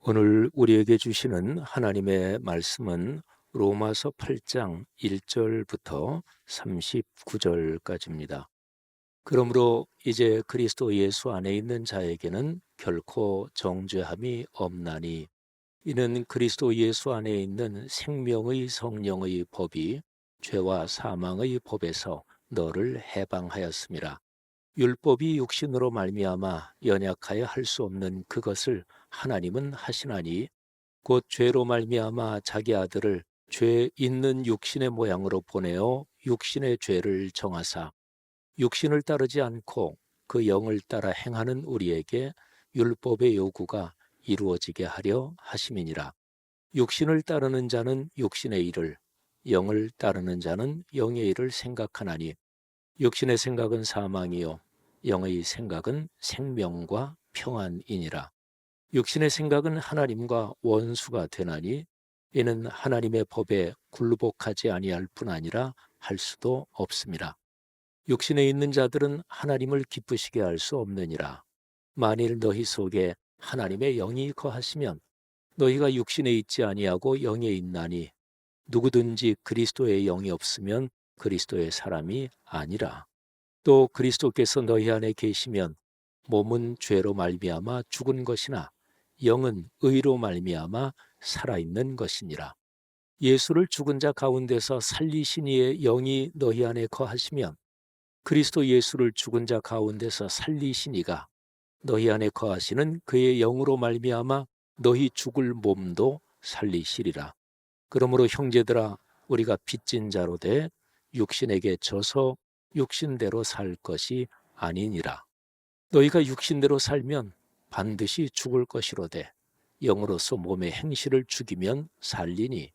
오늘 우리에게 주시는 하나님의 말씀은 로마서 8장 1절부터 39절까지입니다. 그러므로 이제 그리스도 예수 안에 있는 자에게는 결코 정죄함이 없나니 이는 그리스도 예수 안에 있는 생명의 성령의 법이 죄와 사망의 법에서 너를 해방하였음이라. 율법이 육신으로 말미암아 연약하여 할 수 없는 그것을 하나님은 하시나니 곧 죄로 말미암아 자기 아들을 죄 있는 육신의 모양으로 보내어 육신의 죄를 정하사 육신을 따르지 않고 그 영을 따라 행하는 우리에게 율법의 요구가 이루어지게 하려 하심이니라. 육신을 따르는 자는 육신의 일을, 영을 따르는 자는 영의 일을 생각하나니 육신의 생각은 사망이요 영의 생각은 생명과 평안이니라. 육신의 생각은 하나님과 원수가 되나니 이는 하나님의 법에 굴복하지 아니할 뿐 아니라 할 수도 없음이라. 육신에 있는 자들은 하나님을 기쁘시게 할 수 없느니라. 만일 너희 속에 하나님의 영이 거하시면 너희가 육신에 있지 아니하고 영에 있나니 누구든지 그리스도의 영이 없으면 그리스도의 사람이 아니라. 또 그리스도께서 너희 안에 계시면 몸은 죄로 말미암아 죽은 것이나 영은 의로 말미암아 살아있는 것이니라. 예수를 죽은 자 가운데서 살리신 이의 영이 너희 안에 거하시면 그리스도 예수를 죽은 자 가운데서 살리신 이가 너희 안에 거하시는 그의 영으로 말미암아 너희 죽을 몸도 살리시리라. 그러므로 형제들아 우리가 빚진 자로 돼 육신에게 져서 육신대로 살 것이 아니니라. 너희가 육신대로 살면 반드시 죽을 것이로되 영으로서 몸의 행실을 죽이면 살리니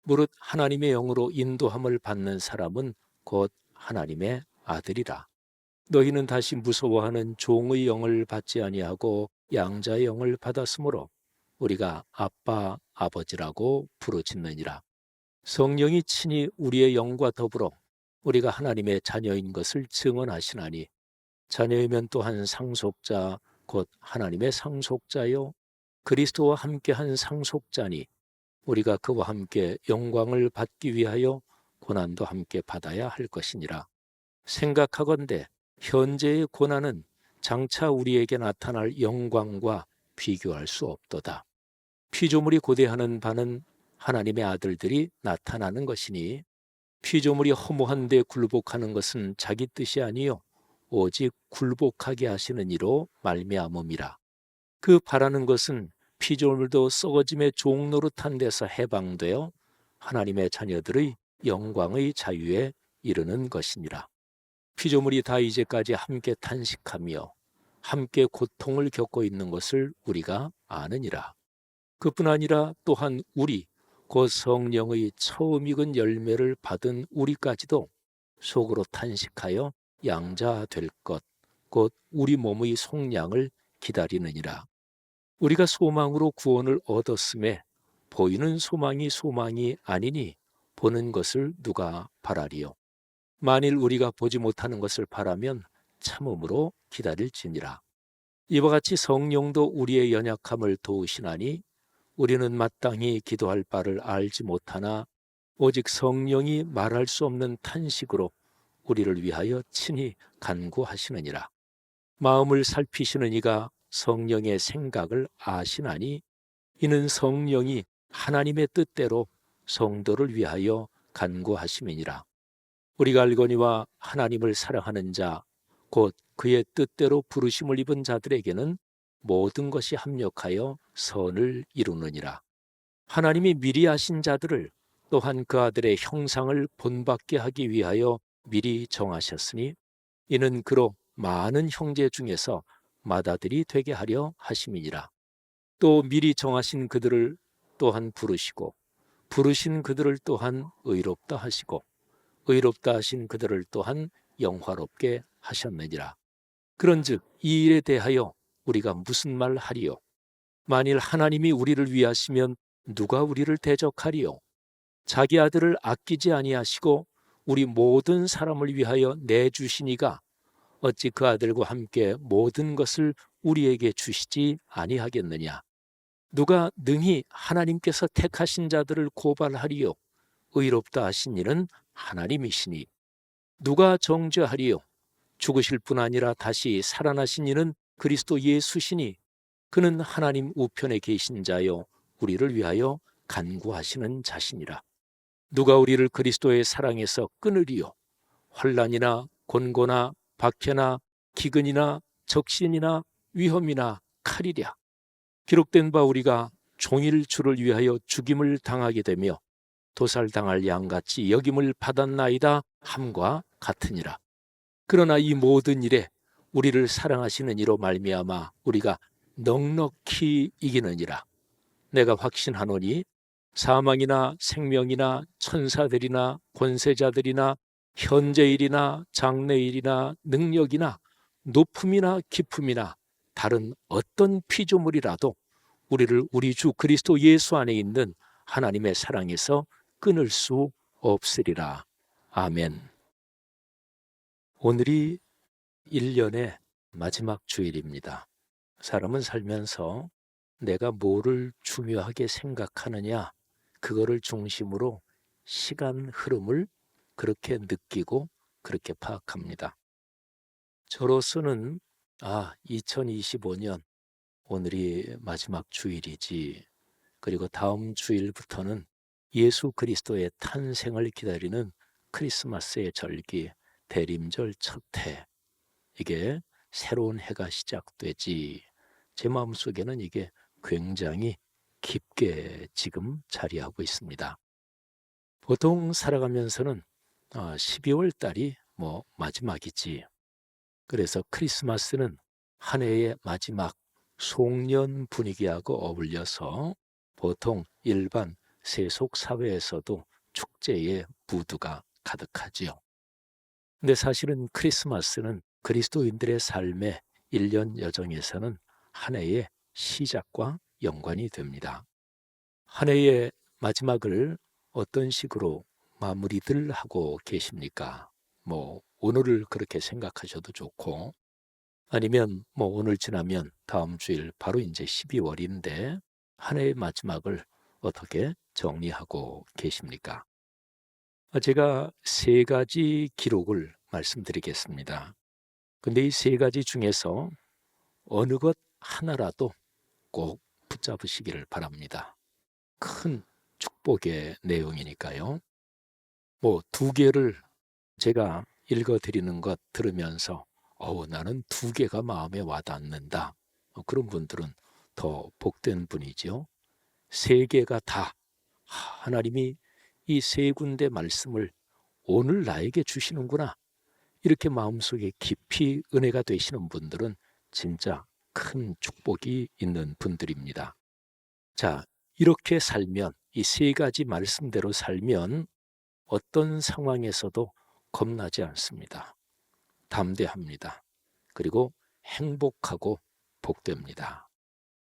무릇 하나님의 영으로 인도함을 받는 사람은 곧 하나님의 아들이라. 너희는 다시 무서워하는 종의 영을 받지 아니하고 양자의 영을 받았으므로 우리가 아빠 아버지라고 부르짖느니라. 성령이 친히 우리의 영과 더불어 우리가 하나님의 자녀인 것을 증언하시나니 자녀이면 또한 상속자 곧 하나님의 상속자요 그리스도와 함께한 상속자니 우리가 그와 함께 영광을 받기 위하여 고난도 함께 받아야 할 것이니라. 생각하건대 현재의 고난은 장차 우리에게 나타날 영광과 비교할 수 없도다. 피조물이 고대하는 바는 하나님의 아들들이 나타나는 것이니 피조물이 허무한 데 굴복하는 것은 자기 뜻이 아니요 오직 굴복하게 하시는 이로 말미암음이라. 그 바라는 것은 피조물도 썩어짐의 종 노릇한 데서 해방되어 하나님의 자녀들의 영광의 자유에 이르는 것이니라. 피조물이 다 이제까지 함께 탄식하며 함께 고통을 겪고 있는 것을 우리가 아느니라. 그뿐 아니라 또한 우리 곧 성령의 처음 익은 열매를 받은 우리까지도 속으로 탄식하여 양자 될 것, 곧 우리 몸의 속량을 기다리느니라. 우리가 소망으로 구원을 얻었음에 보이는 소망이 소망이 아니니 보는 것을 누가 바라리요. 만일 우리가 보지 못하는 것을 바라면 참음으로 기다릴지니라. 이와 같이 성령도 우리의 연약함을 도우시나니 우리는 마땅히 기도할 바를 알지 못하나 오직 성령이 말할 수 없는 탄식으로 우리를 위하여 친히 간구하시느니라. 마음을 살피시는 이가 성령의 생각을 아시나니 이는 성령이 하나님의 뜻대로 성도를 위하여 간구하심이니라. 우리가 알거니와 하나님을 사랑하는 자 곧 그의 뜻대로 부르심을 입은 자들에게는 모든 것이 합력하여 선을 이루느니라. 하나님이 미리 아신 자들을 또한 그 아들의 형상을 본받게 하기 위하여 미리 정하셨으니 이는 그로 많은 형제 중에서 맏아들이 되게 하려 하심이니라. 또 미리 정하신 그들을 또한 부르시고 부르신 그들을 또한 의롭다 하시고 의롭다 하신 그들을 또한 영화롭게 하셨느니라. 그런즉 이 일에 대하여 우리가 무슨 말 하리요? 만일 하나님이 우리를 위하시면 누가 우리를 대적하리요? 자기 아들을 아끼지 아니하시고 우리 모든 사람을 위하여 내주시니가 어찌 그 아들과 함께 모든 것을 우리에게 주시지 아니하겠느냐? 누가 능히 하나님께서 택하신 자들을 고발하리요? 의롭다 하신 이는 하나님이시니. 누가 정죄하리요? 죽으실 뿐 아니라 다시 살아나신 이는 그리스도 예수시니. 그는 하나님 우편에 계신 자요 우리를 위하여 간구하시는 자시니라. 누가 우리를 그리스도의 사랑에서 끊으리요? 환난이나 곤고나 박해나 기근이나 적신이나 위험이나 칼이랴. 기록된 바 우리가 종일 주를 위하여 죽임을 당하게 되며 도살당할 양같이 여김을 받았나이다 함과 같으니라. 그러나 이 모든 일에 우리를 사랑하시는 이로 말미암아 우리가 넉넉히 이기느니라. 내가 확신하노니 사망이나 생명이나 천사들이나 권세자들이나 현재일이나 장래일이나 능력이나 높음이나 깊음이나 다른 어떤 피조물이라도 우리를 우리 주 그리스도 예수 안에 있는 하나님의 사랑에서 끊을 수 없으리라. 아멘. 오늘이 1년의 마지막 주일입니다. 사람은 살면서 내가 뭐를 중요하게 생각하느냐, 그거를 중심으로 시간 흐름을 그렇게 느끼고 그렇게 파악합니다. 저로서는 2025년 오늘이 마지막 주일이지, 그리고 다음 주일부터는 예수 그리스도의 탄생을 기다리는 크리스마스의 절기, 대림절 첫 해, 이게 새로운 해가 시작되지. 제 마음속에는 이게 굉장히 깊게 지금 자리하고 있습니다. 보통 살아가면서는 12월 달이 마지막이지. 그래서 크리스마스는 한 해의 마지막 송년 분위기하고 어울려서 보통 일반 세속 사회에서도 축제의 무드가 가득하지요. 근데 사실은 크리스마스는 그리스도인들의 삶의 1년 여정에서는 한 해의 시작과 연관이 됩니다. 한 해의 마지막을 어떤 식으로 마무리들 하고 계십니까? 오늘을 그렇게 생각하셔도 좋고, 아니면 오늘 지나면 다음 주일 바로 이제 12월인데 한 해의 마지막을 어떻게 정리하고 계십니까? 제가 세 가지 기록을 말씀드리겠습니다. 근데 이 세 가지 중에서 어느 것 하나라도 꼭 붙잡으시기를 바랍니다. 큰 축복의 내용이니까요. 두 개를 제가 읽어드리는 것 들으면서 나는 두 개가 마음에 와닿는다. 그런 분들은 더 복된 분이죠. 세 개가 다 하나님이 이 세 군데 말씀을 오늘 나에게 주시는구나. 이렇게 마음속에 깊이 은혜가 되시는 분들은 진짜 큰 축복이 있는 분들입니다. 자, 이렇게 살면, 이 세 가지 말씀대로 살면 어떤 상황에서도 겁나지 않습니다. 담대합니다. 그리고 행복하고 복됩니다.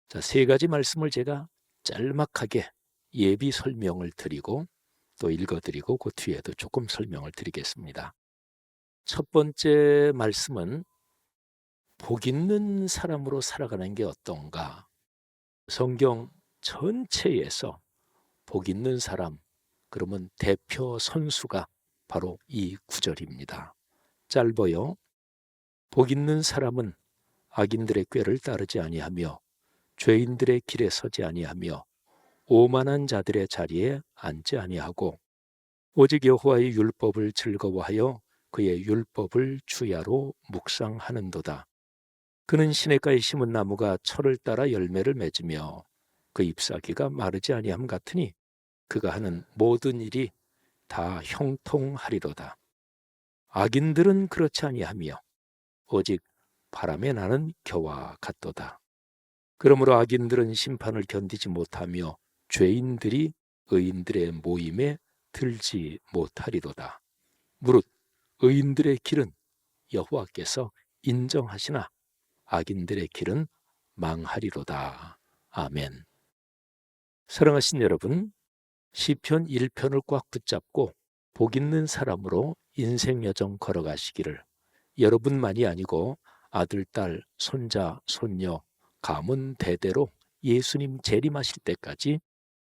자, 세 가지 말씀을 제가 짤막하게 예비 설명을 드리고 또 읽어드리고 그 뒤에도 조금 설명을 드리겠습니다. 첫 번째 말씀은 복 있는 사람으로 살아가는 게 어떤가? 성경 전체에서 복 있는 사람, 그러면 대표 선수가 바로 이 구절입니다. 짧아요. 복 있는 사람은 악인들의 꾀를 따르지 아니하며 죄인들의 길에 서지 아니하며 오만한 자들의 자리에 앉지 아니하고 오직 여호와의 율법을 즐거워하여 그의 율법을 주야로 묵상하는도다. 그는 시냇가에 심은 나무가 철을 따라 열매를 맺으며 그 잎사귀가 마르지 아니함 같으니 그가 하는 모든 일이 다 형통하리로다. 악인들은 그렇지 아니하며 오직 바람에 나는 겨와 같도다. 그러므로 악인들은 심판을 견디지 못하며 죄인들이 의인들의 모임에 들지 못하리로다. 무릇 의인들의 길은 여호와께서 인정하시나 악인들의 길은 망하리로다. 아멘. 사랑하신 여러분, 시편 1편을 꽉 붙잡고 복 있는 사람으로 인생 여정 걸어가시기를 여러분만이 아니고 아들, 딸, 손자, 손녀, 가문 대대로 예수님 재림하실 때까지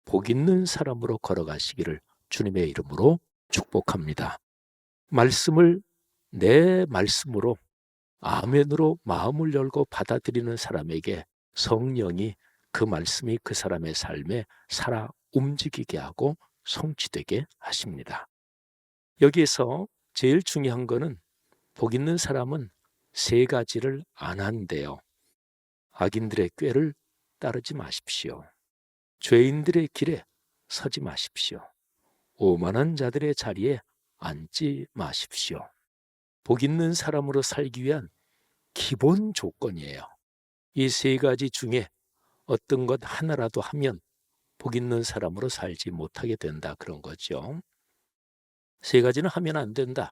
복 있는 사람으로 걸어가시기를 주님의 이름으로 축복합니다. 말씀을 내 말씀으로 아멘으로 마음을 열고 받아들이는 사람에게 성령이 그 말씀이 그 사람의 삶에 살아 움직이게 하고 성취되게 하십니다. 여기에서 제일 중요한 거는 복 있는 사람은 세 가지를 안 한대요. 악인들의 꾀를 따르지 마십시오. 죄인들의 길에 서지 마십시오. 오만한 자들의 자리에 앉지 마십시오. 복 있는 사람으로 살기 위한 기본 조건이에요. 이 세 가지 중에 어떤 것 하나라도 하면 복 있는 사람으로 살지 못하게 된다, 그런 거죠. 세 가지는 하면 안 된다.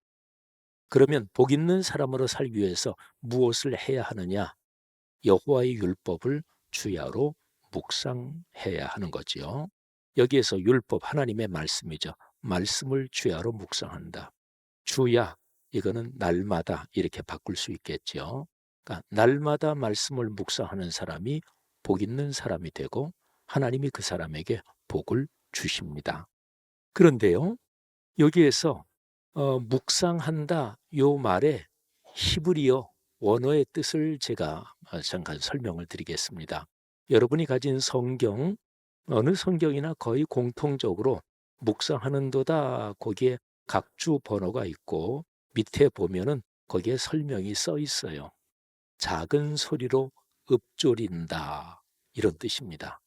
그러면 복 있는 사람으로 살기 위해서 무엇을 해야 하느냐? 여호와의 율법을 주야로 묵상해야 하는 거지요. 여기에서 율법, 하나님의 말씀이죠. 말씀을 주야로 묵상한다. 주야, 이거는 날마다 이렇게 바꿀 수 있겠죠. 그러니까 날마다 말씀을 묵상하는 사람이 복 있는 사람이 되고 하나님이 그 사람에게 복을 주십니다. 그런데요, 여기에서 묵상한다 요 말에 히브리어 원어의 뜻을 제가 잠깐 설명을 드리겠습니다. 여러분이 가진 성경, 어느 성경이나 거의 공통적으로 묵상하는도다 거기에 각주 번호가 있고 밑에 보면은 거기에 설명이 써 있어요. 작은 소리로 읊조린다, 이런 뜻입니다.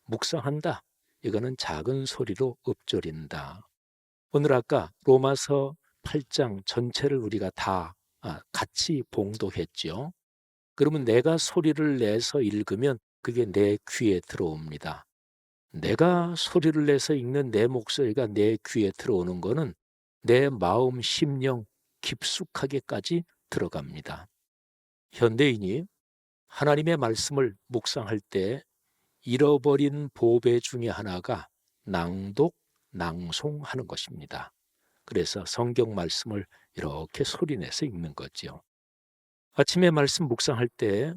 묵상한다, 이거는 작은 소리로 읊조린다. 오늘 아까 로마서 8장 전체를 우리가 다 같이 봉독했죠. 그러면 내가 소리를 내서 읽으면 그게 내 귀에 들어옵니다. 내가 소리를 내서 읽는 내 목소리가 내 귀에 들어오는 거는 내 마음, 심령 깊숙하게까지 들어갑니다. 현대인이 하나님의 말씀을 묵상할 때 잃어버린 보배 중에 하나가 낭독, 낭송하는 것입니다. 그래서 성경 말씀을 이렇게 소리내서 읽는 거죠. 아침에 말씀 묵상할 때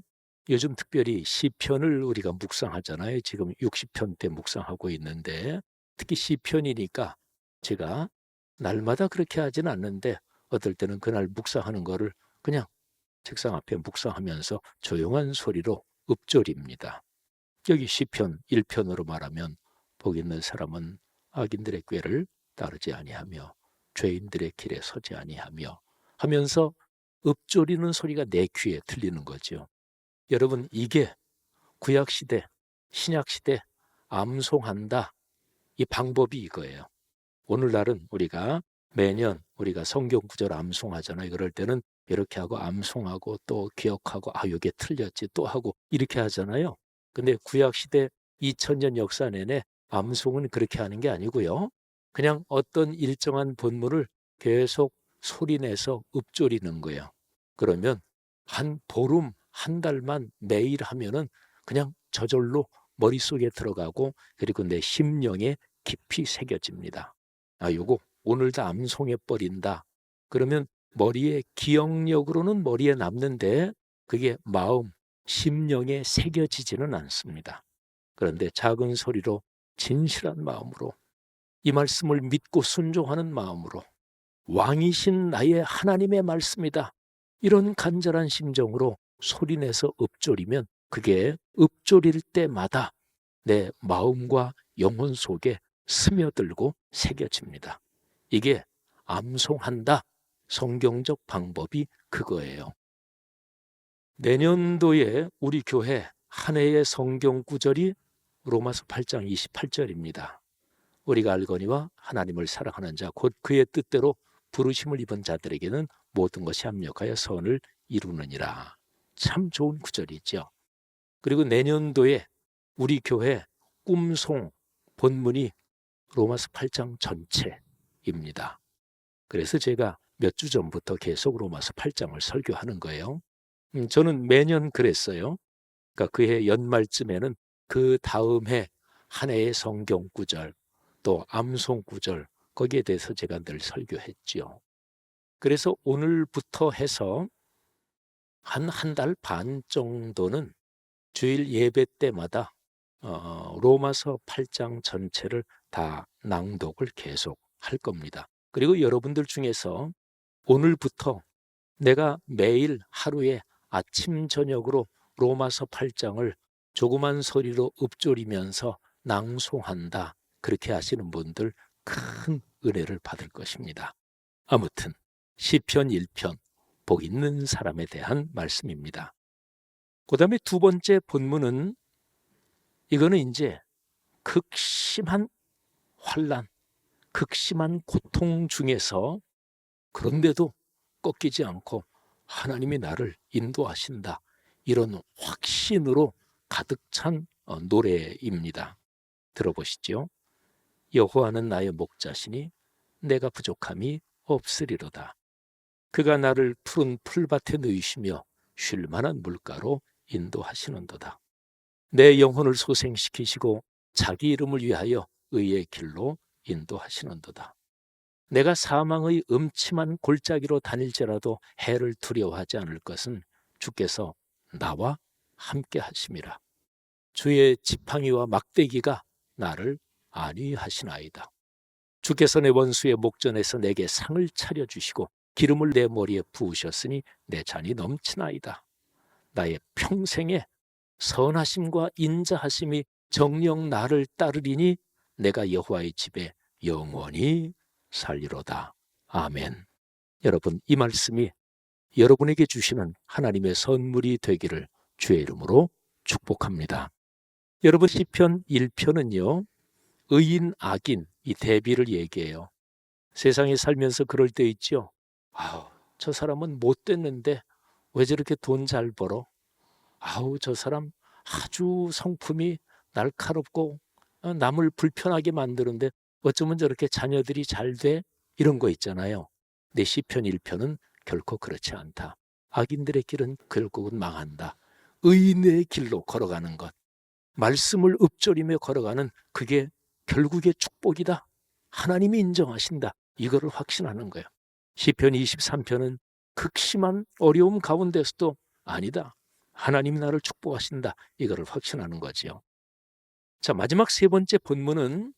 요즘 특별히 시편을 우리가 묵상하잖아요. 지금 60편 때 묵상하고 있는데 특히 시편이니까 제가 날마다 그렇게 하진 않는데 어떨 때는 그날 묵상하는 거를 그냥 책상 앞에 묵상하면서 조용한 소리로 읊조립니다. 여기 시편 1편으로 말하면 복 있는 사람은 악인들의 꾀를 따르지 아니하며 죄인들의 길에 서지 아니하며 하면서 읊조리는 소리가 내 귀에 들리는 거죠. 여러분, 이게 구약시대, 신약시대 암송한다, 이 방법이 이거예요. 오늘날은 우리가 매년 우리가 성경 구절 암송하잖아요. 그럴 때는 이렇게 하고 암송하고 또 기억하고 이게 틀렸지 또 하고 이렇게 하잖아요. 근데 구약시대 2000년 역사 내내 암송은 그렇게 하는 게 아니고요. 그냥 어떤 일정한 본문을 계속 소리내서 읊조리는 거예요. 그러면 한 보름, 한 달만 매일 하면은 그냥 저절로 머릿속에 들어가고 그리고 내 심령에 깊이 새겨집니다. 요거 오늘 다 암송해 버린다. 그러면 머리에 기억력으로는 머리에 남는데 그게 마음, 심령에 새겨지지는 않습니다. 그런데 작은 소리로 진실한 마음으로 이 말씀을 믿고 순종하는 마음으로 왕이신 나의 하나님의 말씀이다, 이런 간절한 심정으로 소리내서 읊조리면 그게 읊조릴 때마다 내 마음과 영혼 속에 스며들고 새겨집니다. 이게 암송한다, 성경적 방법이 그거예요. 내년도에 우리 교회 한 해의 성경 구절이 로마서 8장 28절입니다. 우리가 알거니와 하나님을 사랑하는 자 곧 그의 뜻대로 부르심을 입은 자들에게는 모든 것이 합력하여 선을 이루느니라. 참 좋은 구절이죠. 그리고 내년도에 우리 교회 꿈송 본문이 로마서 8장 전체입니다. 그래서 제가 몇 주 전부터 계속 로마서 8장을 설교하는 거예요. 저는 매년 그랬어요. 그러니까 그해 연말쯤에는 그 다음 해 한 해의 성경 구절 또 암송 구절 거기에 대해서 제가 늘 설교했지요. 그래서 오늘부터 해서 한 달 반 정도는 주일 예배 때마다 로마서 8장 전체를 다 낭독을 계속 할 겁니다. 그리고 여러분들 중에서 오늘부터 내가 매일 하루에 아침 저녁으로 로마서 8장을 조그만 소리로 읊조리면서 낭송한다, 그렇게 하시는 분들 큰 은혜를 받을 것입니다. 아무튼 시편 1편 복 있는 사람에 대한 말씀입니다. 그 다음에 두 번째 본문은, 이거는 이제 극심한 환난, 극심한 고통 중에서 그런데도 꺾이지 않고 하나님이 나를 인도하신다, 이런 확신으로 가득 찬 노래입니다. 들어보시죠. 여호와는 나의 목자시니 내가 부족함이 없으리로다. 그가 나를 푸른 풀밭에 누이시며 쉴 만한 물가로 인도하시는도다. 내 영혼을 소생시키시고 자기 이름을 위하여 의의 길로 인도하시는도다. 내가 사망의 음침한 골짜기로 다닐지라도 해를 두려워하지 않을 것은 주께서 나와 함께 하심이라. 주의 지팡이와 막대기가 나를 안위하시나이다. 주께서 내 원수의 목전에서 내게 상을 차려주시고 기름을 내 머리에 부으셨으니 내 잔이 넘치나이다. 나의 평생에 선하심과 인자하심이 정녕 나를 따르리니 내가 여호와의 집에 영원히 살리로다. 아멘. 여러분, 이 말씀이 여러분에게 주시는 하나님의 선물이 되기를 주의 이름으로 축복합니다. 여러분, 시편 1편은요 의인 악인 이 대비를 얘기해요. 세상에 살면서 그럴 때 있죠. 저 사람은 못 됐는데 왜 저렇게 돈 잘 벌어? 저 사람 아주 성품이 날카롭고 남을 불편하게 만드는데 어쩌면 저렇게 자녀들이 잘 돼? 이런 거 있잖아요. 내 시편 1편은 결코 그렇지 않다. 악인들의 길은 결국은 망한다. 의인의 길로 걸어가는 것, 말씀을 읊조리며 걸어가는 그게 결국의 축복이다. 하나님이 인정하신다. 이거를 확신하는 거예요. 시편 23편은 극심한 어려움 가운데서도 아니다, 하나님이 나를 축복하신다. 이거를 확신하는 거지요. 자, 마지막 세 번째 본문은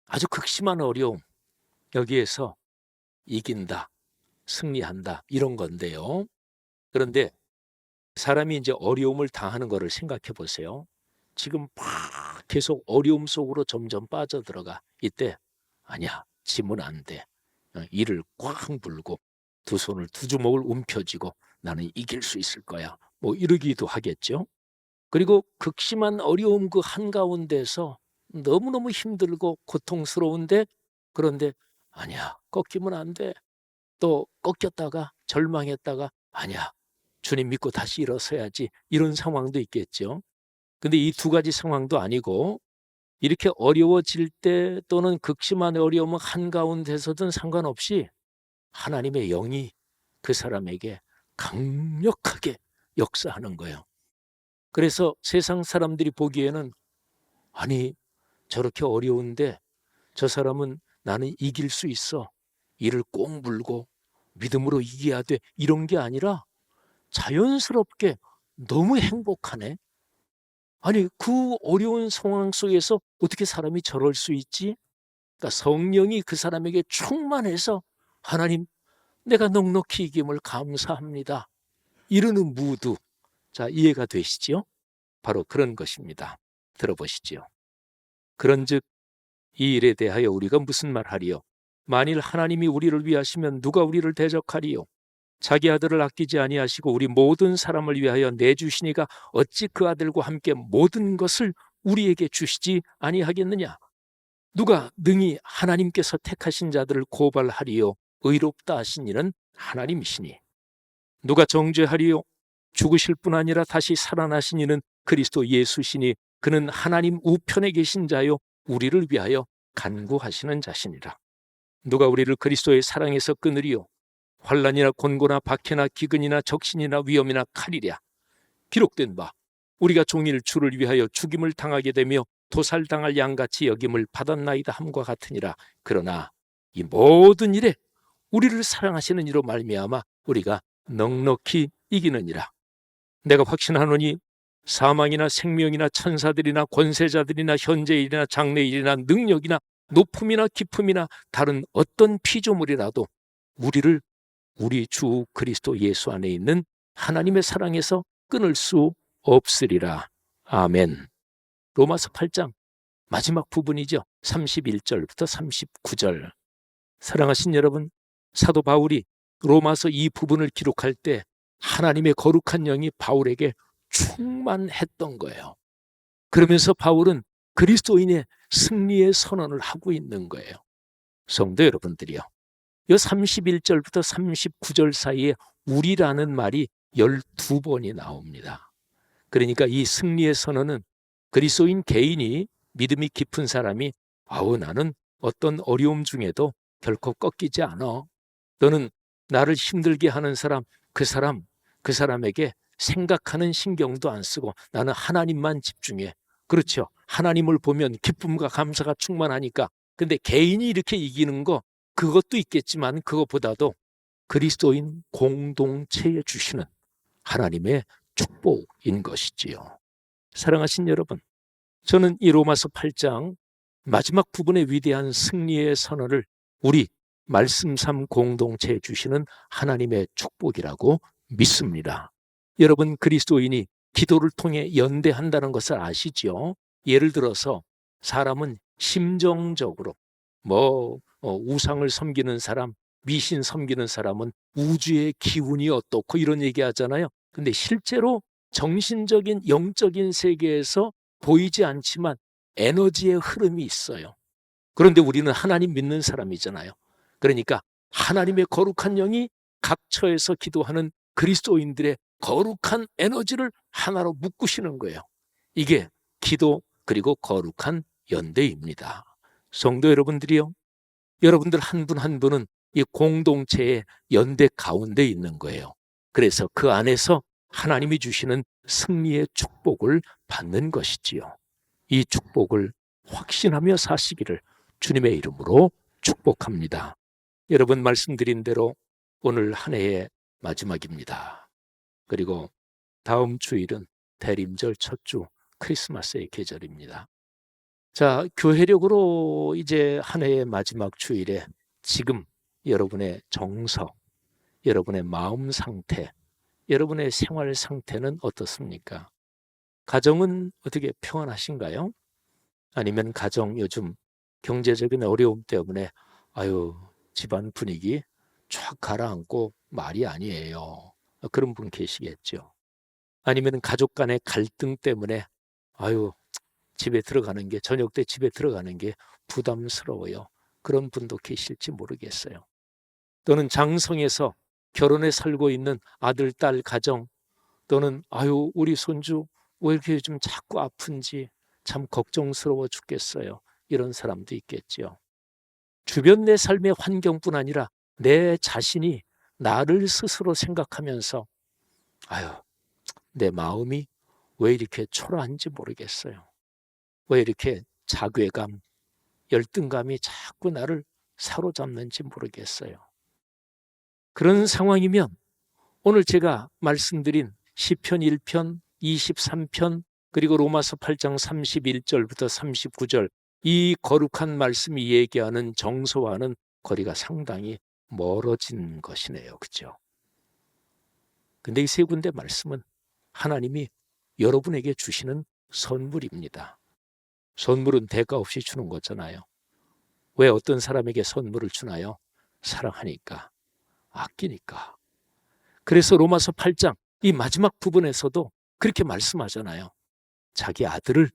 아주 극심한 어려움, 여기에서 이긴다, 승리한다, 이런 건데요. 그런데 사람이 이제 어려움을 당하는 거를 생각해 보세요. 지금 막 계속 어려움 속으로 점점 빠져들어가. 이때 아니야, 지면 안 돼. 이를 꽉 물고 두 손을 두 주먹을 움켜쥐고 나는 이길 수 있을 거야, 뭐 이러기도 하겠죠. 그리고 극심한 어려움 그 한가운데서 너무너무 힘들고 고통스러운데, 그런데 아니야, 꺾이면 안 돼. 또 꺾였다가 절망했다가 아니야, 주님 믿고 다시 일어서야지, 이런 상황도 있겠죠. 근데 이 두 가지 상황도 아니고 이렇게 어려워질 때 또는 극심한 어려움 한가운데서든 상관없이 하나님의 영이 그 사람에게 강력하게 역사하는 거예요. 그래서 세상 사람들이 보기에는 아니, 저렇게 어려운데 저 사람은 나는 이길 수 있어, 이를 꼭 물고 믿음으로 이겨야 돼, 이런 게 아니라 자연스럽게 너무 행복하네. 아니, 그 어려운 상황 속에서 어떻게 사람이 저럴 수 있지? 그러니까 성령이 그 사람에게 충만해서 하나님, 내가 넉넉히 이김을 감사합니다, 이러는 무드. 자, 이해가 되시지요? 바로 그런 것입니다. 들어보시지요. 그런즉 이 일에 대하여 우리가 무슨 말하리요? 만일 하나님이 우리를 위하시면 누가 우리를 대적하리요? 자기 아들을 아끼지 아니하시고 우리 모든 사람을 위하여 내주시니가 어찌 그 아들과 함께 모든 것을 우리에게 주시지 아니하겠느냐? 누가 능히 하나님께서 택하신 자들을 고발하리요? 의롭다 하신 이는 하나님이시니. 누가 정죄하리요? 죽으실 뿐 아니라 다시 살아나신 이는 그리스도 예수시니 그는 하나님 우편에 계신 자요 우리를 위하여 간구하시는 자시니라. 누가 우리를 그리스도의 사랑에서 끊으리요? 환난이나 곤고나 박해나 기근이나 적신이나 위험이나 칼이랴. 기록된 바 우리가 종일 주를 위하여 죽임을 당하게 되며 도살당할 양같이 여김을 받았나이다 함과 같으니라. 그러나 이 모든 일에 우리를 사랑하시는 이로 말미암아 우리가 넉넉히 이기느니라. 내가 확신하노니 사망이나 생명이나 천사들이나 권세자들이나 현재일이나 장래일이나 능력이나 높음이나 깊음이나 다른 어떤 피조물이라도 우리를 우리 주 그리스도 예수 안에 있는 하나님의 사랑에서 끊을 수 없으리라. 아멘. 로마서 8장 마지막 부분이죠. 31절부터 39절. 사랑하신 여러분, 사도 바울이 로마서 이 부분을 기록할 때 하나님의 거룩한 영이 바울에게 충만했던 거예요. 그러면서 바울은 그리스도인의 승리의 선언을 하고 있는 거예요. 성도 여러분들이요, 이 31절부터 39절 사이에 우리라는 말이 12번이 나옵니다. 그러니까 이 승리의 선언은 그리스도인 개인이 믿음이 깊은 사람이 나는 어떤 어려움 중에도 결코 꺾이지 않아. 너는 나를 힘들게 하는 사람, 그 사람에게 생각하는 신경도 안 쓰고 나는 하나님만 집중해. 그렇죠. 하나님을 보면 기쁨과 감사가 충만하니까. 근데 개인이 이렇게 이기는 거 그것도 있겠지만 그것보다도 그리스도인 공동체에 주시는 하나님의 축복인 것이지요. 사랑하신 여러분, 저는 이 로마서 8장 마지막 부분의 위대한 승리의 선언을 우리 말씀 삶 공동체에 주시는 하나님의 축복이라고 믿습니다. 여러분, 그리스도인이 기도를 통해 연대한다는 것을 아시죠? 예를 들어서 사람은 심정적으로 우상을 섬기는 사람, 미신 섬기는 사람은 우주의 기운이 어떻고 이런 얘기 하잖아요. 근데 실제로 정신적인 영적인 세계에서 보이지 않지만 에너지의 흐름이 있어요. 그런데 우리는 하나님 믿는 사람이잖아요. 그러니까 하나님의 거룩한 영이 각처에서 기도하는 그리스도인들의 거룩한 에너지를 하나로 묶으시는 거예요. 이게 기도 그리고 거룩한 연대입니다. 성도 여러분들이요, 여러분들 한 분 한 분은 이 공동체의 연대 가운데 있는 거예요. 그래서 그 안에서 하나님이 주시는 승리의 축복을 받는 것이지요. 이 축복을 확신하며 사시기를 주님의 이름으로 축복합니다. 여러분, 말씀드린 대로 오늘 한 해의 마지막입니다. 그리고 다음 주일은 대림절 첫 주 크리스마스의 계절입니다. 자, 교회력으로 이제 한 해의 마지막 주일에 지금 여러분의 정서, 여러분의 마음 상태, 여러분의 생활 상태는 어떻습니까? 가정은 어떻게 평안하신가요? 아니면 가정 요즘 경제적인 어려움 때문에 집안 분위기 쫙 가라앉고 말이 아니에요. 그런 분 계시겠죠. 아니면 가족 간의 갈등 때문에 집에 들어가는 게 저녁 때 집에 들어가는 게 부담스러워요. 그런 분도 계실지 모르겠어요. 또는 장성에서 결혼해 살고 있는 아들, 딸 가정, 또는 우리 손주 왜 이렇게 좀 자꾸 아픈지 참 걱정스러워 죽겠어요. 이런 사람도 있겠죠. 주변 내 삶의 환경뿐 아니라 내 자신이 나를 스스로 생각하면서 내 마음이 왜 이렇게 초라한지 모르겠어요. 왜 이렇게 자괴감, 열등감이 자꾸 나를 사로잡는지 모르겠어요. 그런 상황이면 오늘 제가 말씀드린 시편 1편, 23편, 그리고 로마서 8장 31절부터 39절 이 거룩한 말씀이 얘기하는 정서와는 거리가 상당히 멀어진 것이네요. 그렇죠? 근데 이 세 군데 말씀은 하나님이 여러분에게 주시는 선물입니다. 선물은 대가 없이 주는 거잖아요. 왜 어떤 사람에게 선물을 주나요? 사랑하니까, 아끼니까. 그래서 로마서 8장 이 마지막 부분에서도 그렇게 말씀하잖아요. 자기 아들을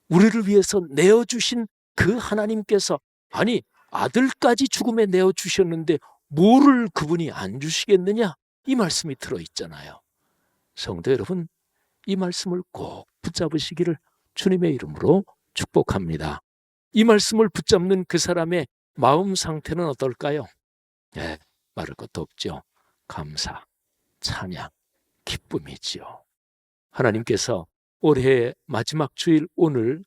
우리를 위해서 내어주신 그 하나님께서 아들까지 죽음에 내어주셨는데 뭐를 그분이 안 주시겠느냐? 이 말씀이 들어있잖아요. 성도 여러분, 이 말씀을 꼭 붙잡으시기를 주님의 이름으로 축복합니다. 이 말씀을 붙잡는 그 사람의 마음 상태는 어떨까요? 말할 것도 없죠. 감사, 찬양, 기쁨이지요. 하나님께서 올해의 마지막 주일 오늘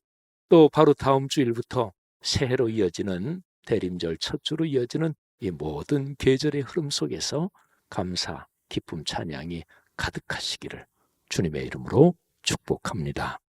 또 바로 다음 주일부터 새해로 이어지는 대림절 첫 주로 이어지는 이 모든 계절의 흐름 속에서 감사, 기쁨, 찬양이 가득하시기를 주님의 이름으로 축복합니다.